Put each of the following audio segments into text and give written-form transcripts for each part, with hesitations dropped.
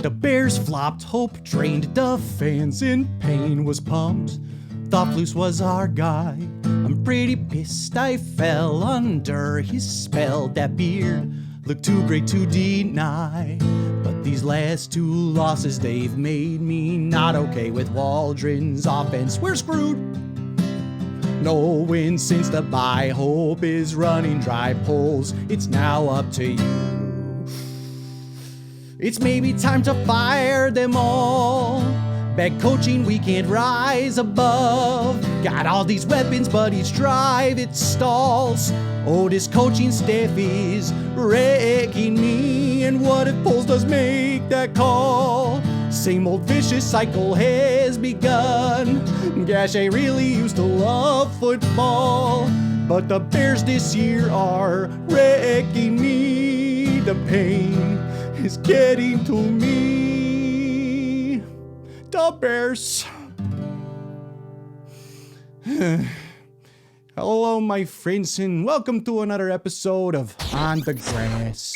The Bears flopped, hope drained, the fans in pain was pumped. Thought Flus was our guy. I'm pretty pissed I fell under his spell. That beard looked too great to deny. But these last two losses, they've made me not okay with Waldron's offense. We're screwed. No win since the bye. Hope is running dry. Polls, it's now up to you. It's maybe time to fire them all. Bad coaching, we can't rise above. Got all these weapons, but each drive it stalls. Oh, this coaching staff is wrecking me. And what if Poles does make that call? Same old vicious cycle has begun. Gosh, I really used to love football, but the Bears this year are wrecking me. The pain is getting to me. The Bears. Hello, my friends, and welcome to another episode of On the Grass.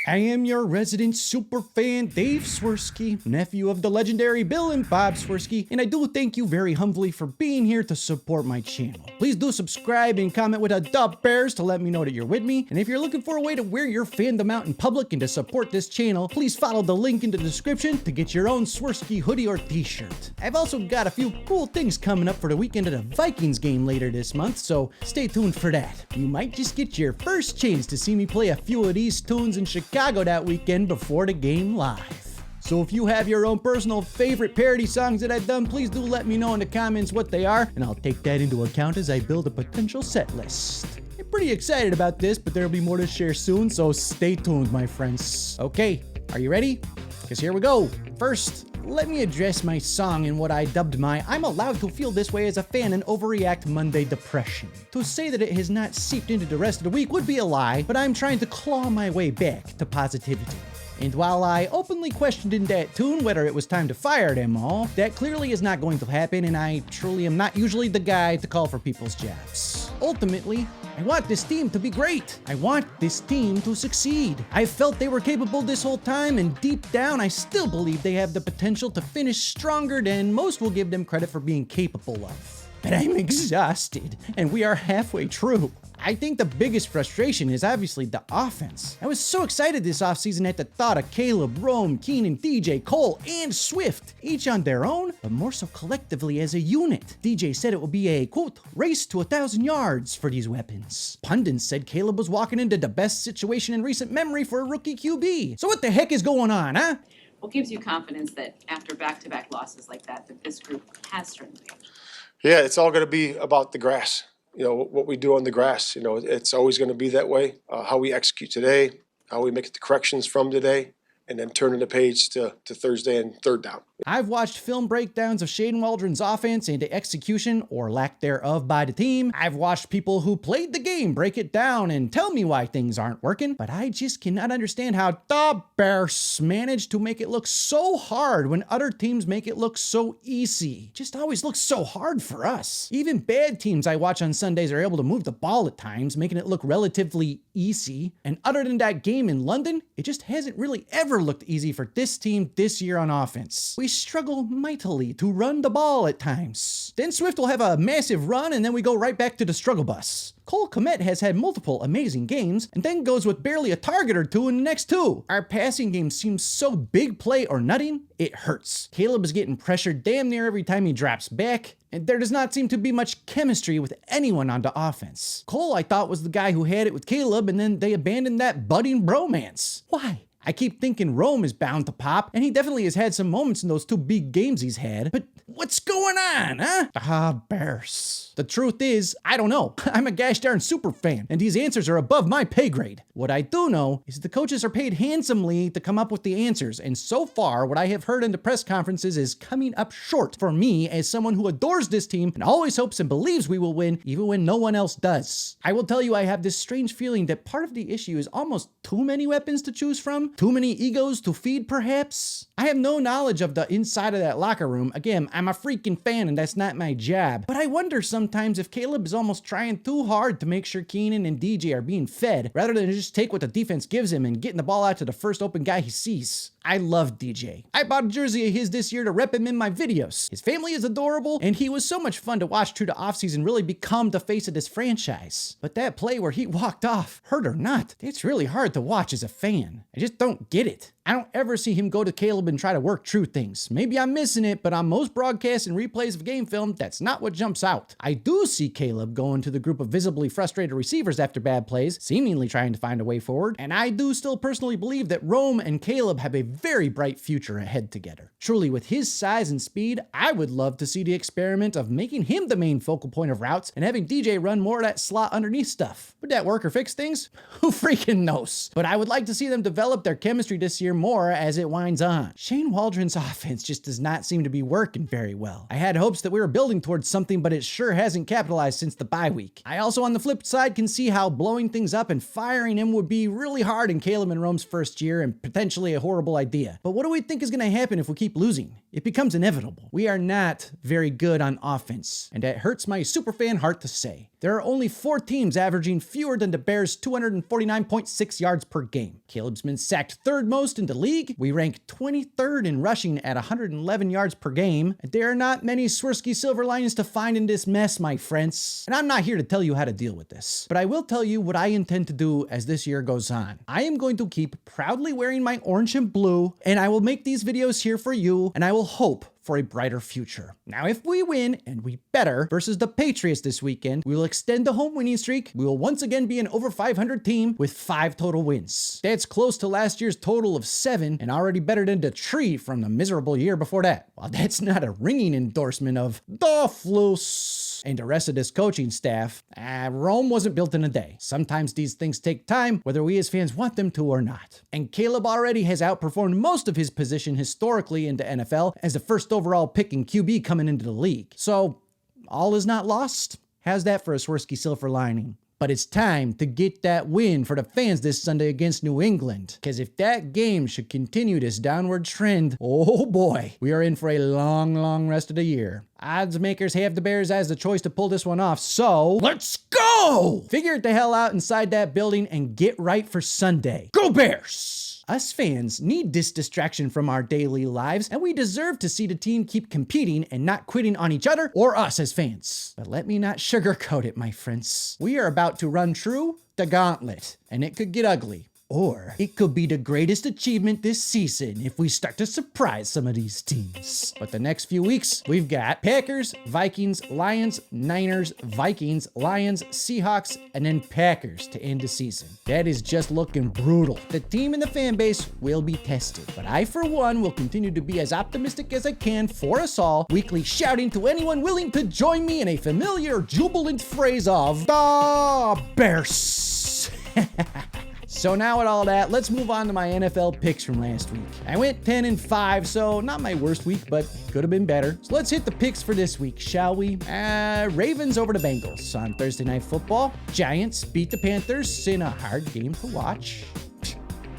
I am your resident super fan, Dave Swirsky, nephew of the legendary Bill and Bob Swirsky, and I do thank you very humbly for being here to support my channel. Please do subscribe and comment with a "Da Bears" to let me know that you're with me, and if you're looking for a way to wear your fandom out in public and to support this channel, please follow the link in the description to get your own Swirsky hoodie or t-shirt. I've also got a few cool things coming up for the weekend of the Vikings game later this month, so stay tuned for that. You might just get your first chance to see me play a few of these tunes in Chicago that weekend before the game live. So if you have your own personal favorite parody songs that I've done, please do let me know in the comments what they are, and I'll take that into account as I build a potential set list. I'm pretty excited about this, but there'll be more to share soon, so stay tuned, my friends. Okay, are you ready? Because here we go. First, let me address my song in what I dubbed my "I'm allowed to feel this way as a fan and overreact Monday depression." To say that it has not seeped into the rest of the week would be a lie, but I'm trying to claw my way back to positivity. And while I openly questioned in that tune whether it was time to fire them all, that clearly is not going to happen, and I truly am not usually the guy to call for people's jobs. Ultimately, I want this team to be great. I want this team to succeed. I felt they were capable this whole time, and deep down, I still believe they have the potential to finish stronger than most will give them credit for being capable of. But I'm exhausted, and we are halfway through. I think the biggest frustration is obviously the offense. I was so excited this offseason at the thought of Caleb, Rome, Keenan, DJ, Cole, and Swift, each on their own, but more so collectively as a unit. DJ said it will be a, quote, race to 1,000 yards for these weapons. Pundits said Caleb was walking into the best situation in recent memory for a rookie QB. So what the heck is going on, huh? What gives you confidence that after back-to-back losses like that this group has strength? Yeah, it's all going to be about the grass. You know, what we do on the grass. You know, it's always going to be that way. How we execute today, how we make the corrections from today, and then turning the page to Thursday and third down. I've watched film breakdowns of Shane Waldron's offense and execution, or lack thereof, by the team. I've watched people who played the game break it down and tell me why things aren't working, but I just cannot understand how the Bears manage to make it look so hard when other teams make it look so easy. Just always looks so hard for us. Even bad teams I watch on Sundays are able to move the ball at times, making it look relatively easy. And other than that game in London, it just hasn't really ever looked easy for this team this year on offense. We struggle mightily to run the ball at times. Then Swift will have a massive run, and then we go right back to the struggle bus. Cole Kmet has had multiple amazing games, and then goes with barely a target or two in the next two. Our passing game seems so big play or nothing, it hurts. Caleb is getting pressured damn near every time he drops back, and there does not seem to be much chemistry with anyone on the offense. Cole, I thought, was the guy who had it with Caleb, and then they abandoned that budding bromance. Why? I keep thinking Rome is bound to pop, and he definitely has had some moments in those two big games he's had, but what's going on, huh? Bears. The truth is, I don't know. I'm a gosh darn super fan, and these answers are above my pay grade. What I do know is the coaches are paid handsomely to come up with the answers, and so far, what I have heard in the press conferences is coming up short for me as someone who adores this team and always hopes and believes we will win, even when no one else does. I will tell you, I have this strange feeling that part of the issue is almost too many weapons to choose from, Too many egos to feed, perhaps? I have no knowledge of the inside of that locker room. Again, I'm a freaking fan and that's not my job. But I wonder sometimes if Caleb is almost trying too hard to make sure Keenan and DJ are being fed, rather than just take what the defense gives him and getting the ball out to the first open guy he sees. I love DJ. I bought a jersey of his this year to rep him in my videos. His family is adorable, and he was so much fun to watch through the offseason really become the face of this franchise. But that play where he walked off, hurt or not, it's really hard to watch as a fan. I just don't get it. I don't ever see him go to Caleb and try to work true things. Maybe I'm missing it, but on most broadcasts and replays of game film, that's not what jumps out. I do see Caleb going to the group of visibly frustrated receivers after bad plays, seemingly trying to find a way forward, and I do still personally believe that Rome and Caleb have a very bright future ahead together. Truly, with his size and speed, I would love to see the experiment of making him the main focal point of routes and having DJ run more of that slot underneath stuff. Would that work or fix things? Who freaking knows? But I would like to see them develop their chemistry this year more as it winds on. Shane Waldron's offense just does not seem to be working very well. I had hopes that we were building towards something, but it sure hasn't capitalized since the bye week. I also, on the flip side, can see how blowing things up and firing him would be really hard in Caleb and Rome's first year and potentially a horrible idea. But what do we think is going to happen if we keep losing? It becomes inevitable. We are not very good on offense, and that hurts my superfan heart to say. There are only 4 teams averaging fewer than the Bears' 249.6 yards per game. Caleb's been sacked 3rd most in the league. We rank 23rd in rushing at 111 yards per game. There are not many SWERSKI silver linings to find in this mess, my friends. And I'm not here to tell you how to deal with this, but I will tell you what I intend to do as this year goes on. I am going to keep proudly wearing my orange and blue, and I will make these videos here for you, and I will hope for a brighter future. Now, if we win, and we better, versus the Patriots this weekend, we will extend the home winning streak. We will once again be an over 500 team with 5 total wins. That's close to last year's total of 7, and already better than the tree from the miserable year before that. Well, that's not a ringing endorsement of the Flus and the rest of this coaching staff. Rome wasn't built in a day. Sometimes these things take time, whether we as fans want them to or not. And Caleb already has outperformed most of his position historically in the NFL as the first overall pick in QB coming into the league. So, all is not lost. How's that for a SWERSKI silver lining? But it's time to get that win for the fans this Sunday against New England. Because if that game should continue this downward trend, oh boy, we are in for a long, long rest of the year. Odds makers have the Bears as the choice to pull this one off, so let's go! Figure it the hell out inside that building and get right for Sunday. Go Bears! Us fans need this distraction from our daily lives, and we deserve to see the team keep competing and not quitting on each other or us as fans. But let me not sugarcoat it, my friends. We are about to run through the gauntlet, and it could get ugly. Or it could be the greatest achievement this season if we start to surprise some of these teams. But the next few weeks, we've got Packers, Vikings, Lions, Niners, Vikings, Lions, Seahawks, and then Packers to end the season. That is just looking brutal. The team and the fan base will be tested. But I, for one, will continue to be as optimistic as I can for us all, weekly shouting to anyone willing to join me in a familiar, jubilant phrase of the Bears. So now with all that, let's move on to my NFL picks from last week. I went 10-5, so not my worst week, but could have been better. So let's hit the picks for this week, shall we? Ravens over the Bengals on Thursday Night Football. Giants beat the Panthers in a hard game to watch.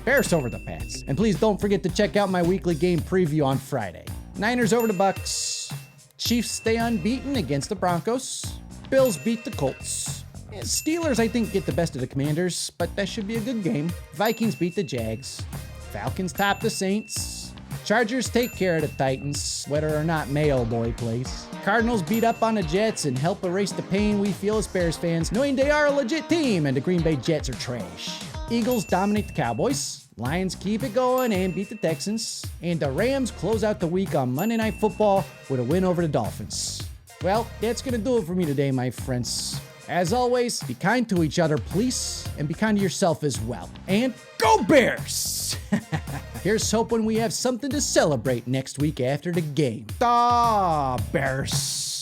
Bears over the Pats. And please don't forget to check out my weekly game preview on Friday. Niners over the Bucks. Chiefs stay unbeaten against the Broncos. Bills beat the Colts. Steelers, I think, get the best of the Commanders, but that should be a good game. Vikings beat the Jags. Falcons top the Saints. Chargers take care of the Titans, whether or not Mayo Boy plays. Cardinals beat up on the Jets and help erase the pain we feel as Bears fans, knowing they are a legit team and the Green Bay Jets are trash. Eagles dominate the Cowboys. Lions keep it going and beat the Texans. And the Rams close out the week on Monday Night Football with a win over the Dolphins. Well, that's going to do it for me today, my friends. As always, be kind to each other, please, and be kind to yourself as well. And go Bears! Here's hoping we have something to celebrate next week after the game. The Bears!